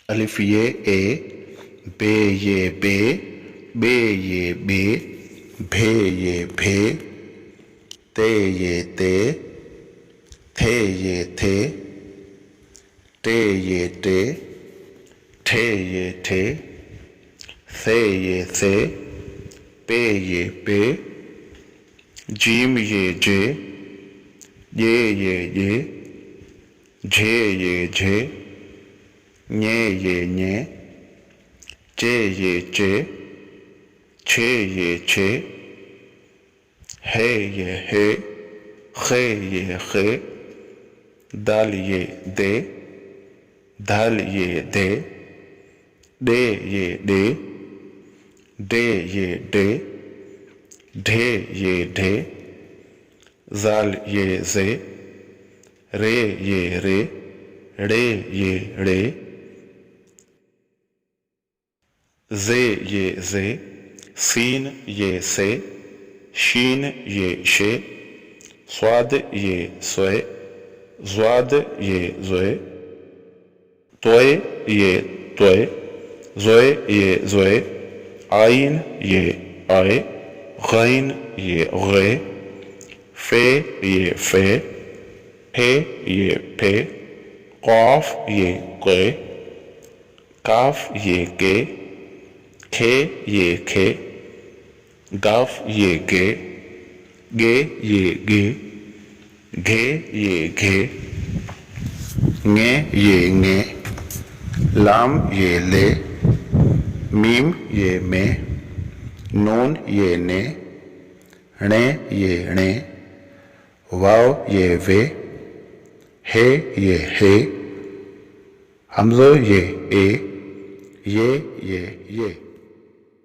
अलिफ ये ए, बे ये बे, बे ये बे, भे ये भे, ते ये ते, थे ये थे, टे ये टे, ठे ये ठे, से ये से, पे ये पे, जीम ये जे, ये, झे ये झे, ञे ये ञे, चे ये चे, छे ये छे, है ये है, खे ये खे, दाल ये दे, धाल ये दे, डे ये डे, डे ये डे, ढे ये ढे, जाल ये जे, रे ये रे, रे ये रे, जे ये जे, सीन ये से, शीन ये शे, स्वाद ये स्वे, ज्वाद ये ज़ोए, तोय ये तोय, ज़ोए ये ज़ोए, आइन ये आए, गैन ये गे, फे ये फे, फे ये फे, कौफ ये क़े, काफ ये के, खे ये खे, गाफ ये गे ये गे, घे ये घे, ङे ये ङे, लाम ये ले, मीम ये में, नून ये ने, णे ये णे, वाव ये वे, हे ये हे, हमज़ो ये ए, ये